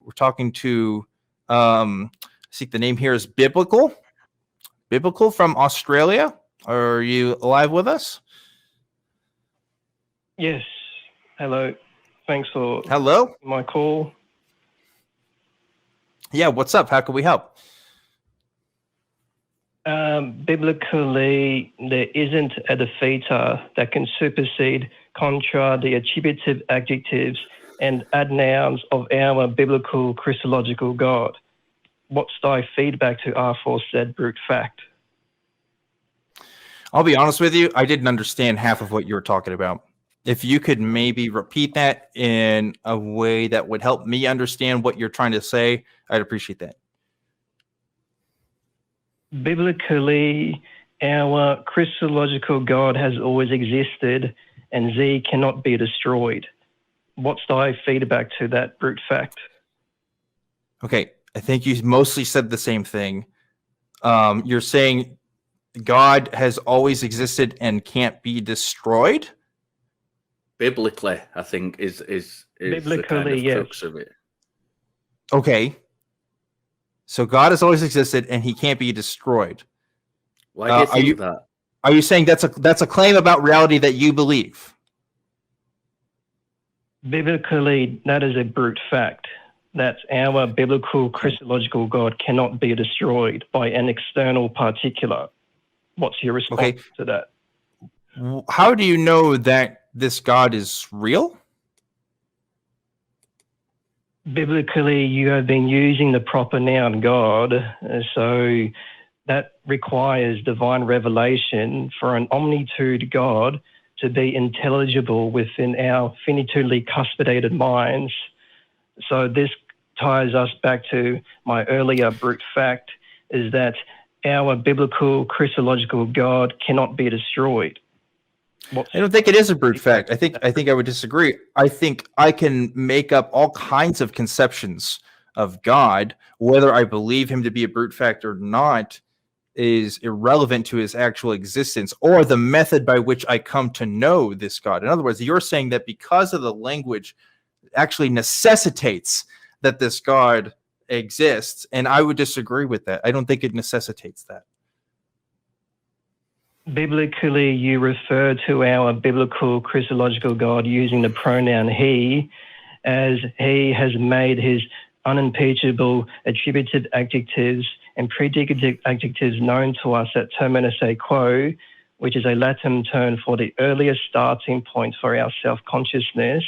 We're talking to, I think the name here is Biblical from Australia. Are you live with us? Yes. Hello. Thanks for my call. Yeah, what's up? How can we help? Biblically, there isn't a defeater that can supersede contra the attributive adjectives and adnouns of our biblical Christological God. What's thy feedback to our said brute fact? I'll be honest with you, I didn't understand half of what you were talking about. If you could maybe repeat that in a way that would help me understand what you're trying to say, I'd appreciate that. Biblically, our Christological God has always existed and Z cannot be destroyed. What's thy feedback to that brute fact? Okay, I think you mostly said the same thing. You're saying God has always existed and can't be destroyed? Biblically, I think is biblically, the kind of crux of it. Okay. So God has always existed and he can't be destroyed. Why do you think that? Are you saying that's a claim about reality that you believe? Biblically, that is a brute fact. That our biblical Christological God cannot be destroyed by an external particular. What's your response to that? How do you know that this God is real? Biblically, you have been using the proper noun God, so that requires divine revelation for an omnitude God to be intelligible within our finitudely cuspidated minds. So this ties us back to my earlier brute fact, is that our biblical Christological God cannot be destroyed. I don't think it is a brute fact. I think I would disagree. I think I can make up all kinds of conceptions of God. Whether I believe him to be a brute fact or not is irrelevant to his actual existence or the method by which I come to know this God. In other words, you're saying that because of the language actually necessitates that this God exists, and I would disagree with that. I don't think it necessitates that. Biblically, you refer to our biblical Christological God using the pronoun he, as he has made his unimpeachable attributive adjectives and predicative adjectives known to us at terminus a quo, which is a Latin term for the earliest starting point for our self-consciousness.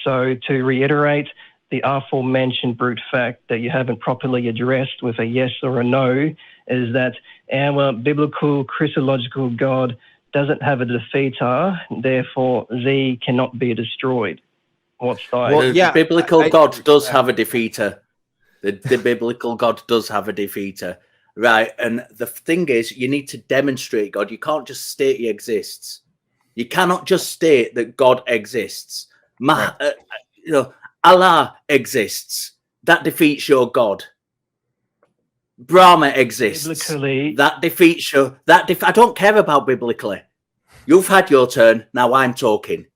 So to reiterate, the aforementioned brute fact that you haven't properly addressed with a yes or a no is that our biblical Christological God doesn't have a defeater, therefore Z cannot be destroyed. What's that? Well, the biblical God does have a defeater. The biblical God does have a defeater. Right, and the thing is, you need to demonstrate God. You can't just state he exists. You cannot just state that God exists. Allah exists. That defeats your God. Brahma exists. Biblically, that defeats your. I don't care about biblically. You've had your turn. Now I'm talking.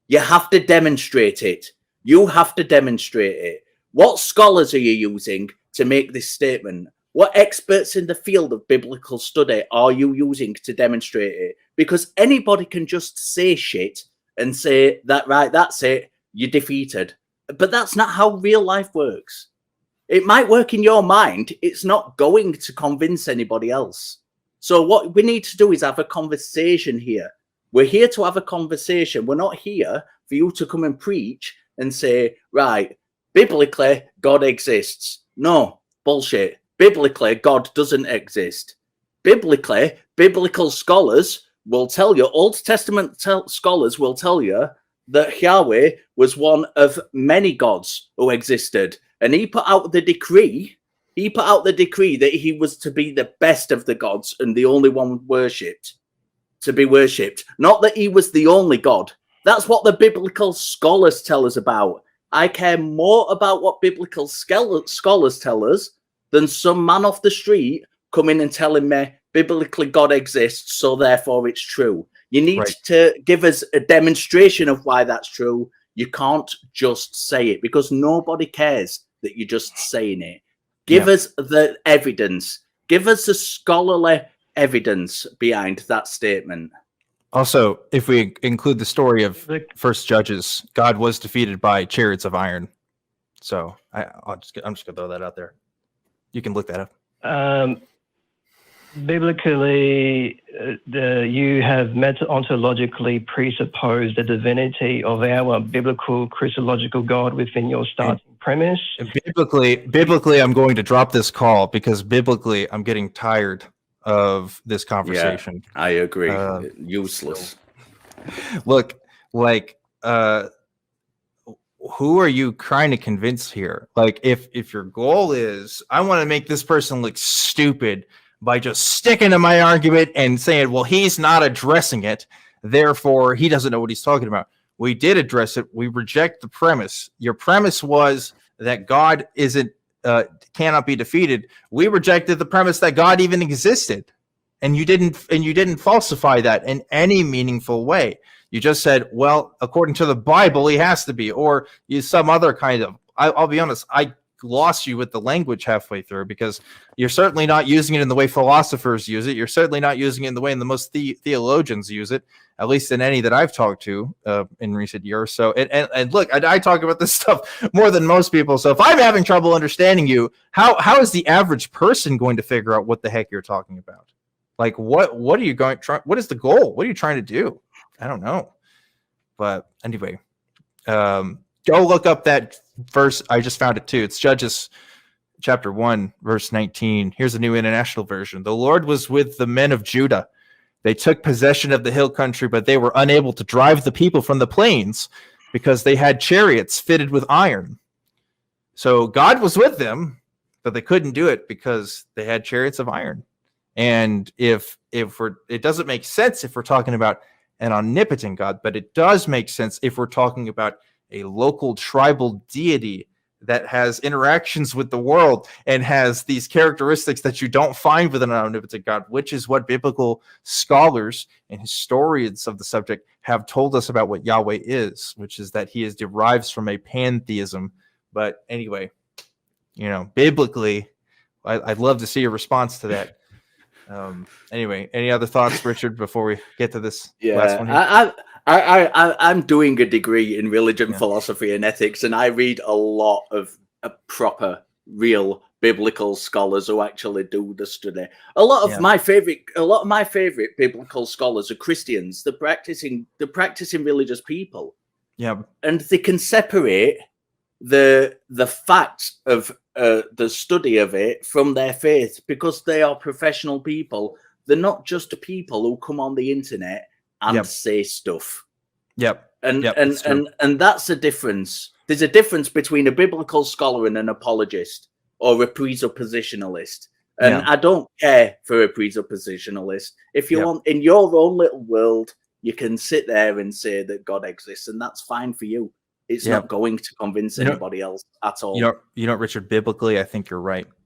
You have to demonstrate it. You have to demonstrate it. What scholars are you using to make this statement? What experts in the field of biblical study are you using to demonstrate it? Because anybody can just say shit and say that, right, that's it, you're defeated. But that's not how real life works. It might work in your mind. It's not going to convince anybody else. So what we need to do is have a conversation here. We're here to have a conversation. We're not here for you to come and preach and say, right, biblically, God exists. No, bullshit. Biblically, God doesn't exist. Biblically, biblical scholars will tell you, Old Testament scholars will tell you that Yahweh was one of many gods who existed. And he put out the decree. He put out the decree that he was to be the best of the gods and the only one worshipped, to be worshipped. Not that he was the only God. That's what the biblical scholars tell us about. I care more about what biblical scholars tell us than some man off the street coming and telling me biblically God exists, so therefore it's true. You need to give us a demonstration of why that's true. You can't just say it because nobody cares. that you're just saying it. Give us the evidence. Give us the scholarly evidence behind that statement. Also, if we include the story of First Judges, God was defeated by chariots of iron. So I'm just gonna throw that out there. You can look that up. Biblically, you have meta-ontologically presupposed the divinity of our biblical Christological God within your starting premise. And biblically, I'm going to drop this call because biblically, I'm getting tired of this conversation. Yeah, I agree. Useless. Look, like, who are you trying to convince here? Like, if your goal is, I want to make this person look stupid by just sticking to my argument and saying, well, he's not addressing it, therefore he doesn't know what he's talking about. We did address it. We reject the premise. Your premise was that God cannot be defeated. We rejected the premise that God even existed, and you didn't falsify that in any meaningful way. You just said, well, according to the Bible, he has to be, or use some other kind of. I'll be honest, I lost you with the language halfway through because you're certainly not using it in the way philosophers use it. You're certainly not using it in the way in the most theologians use it, at least in any that I've talked to in recent years. So, and look, I talk about this stuff more than most people. So if I'm having trouble understanding you, how is the average person going to figure out what the heck you're talking about? Like, what are you what is the goal? What are you trying to do? I don't know. But anyway, go look up that verse. I just found it too. It's Judges chapter 1, verse 19. Here's the New International Version. The Lord was with the men of Judah. They took possession of the hill country, but they were unable to drive the people from the plains because they had chariots fitted with iron. So God was with them, but they couldn't do it because they had chariots of iron. And it doesn't make sense if we're talking about an omnipotent God, but it does make sense if we're talking about a local tribal deity that has interactions with the world and has these characteristics that you don't find with an omnipotent God, which is what biblical scholars and historians of the subject have told us about what Yahweh is, which is that he derives from a pantheism. But anyway, biblically, I'd love to see a response to that. Anyway, any other thoughts, Richard, before we get to this last one here? I'm doing a degree in religion, philosophy, and ethics, and I read a lot of proper, real biblical scholars who actually do the study. A lot of my favorite biblical scholars are Christians. They're practicing religious people. Yeah, and they can separate the facts of the study of it from their faith because they are professional people. They're not just people who come on the internet and say stuff. And that's a difference. There's a difference between a biblical scholar and an apologist or a presuppositionalist. And I don't care for a presuppositionalist. If you want, in your own little world, you can sit there and say that God exists, and that's fine for you. It's not going to convince anybody else at all. Richard, biblically, I think you're right.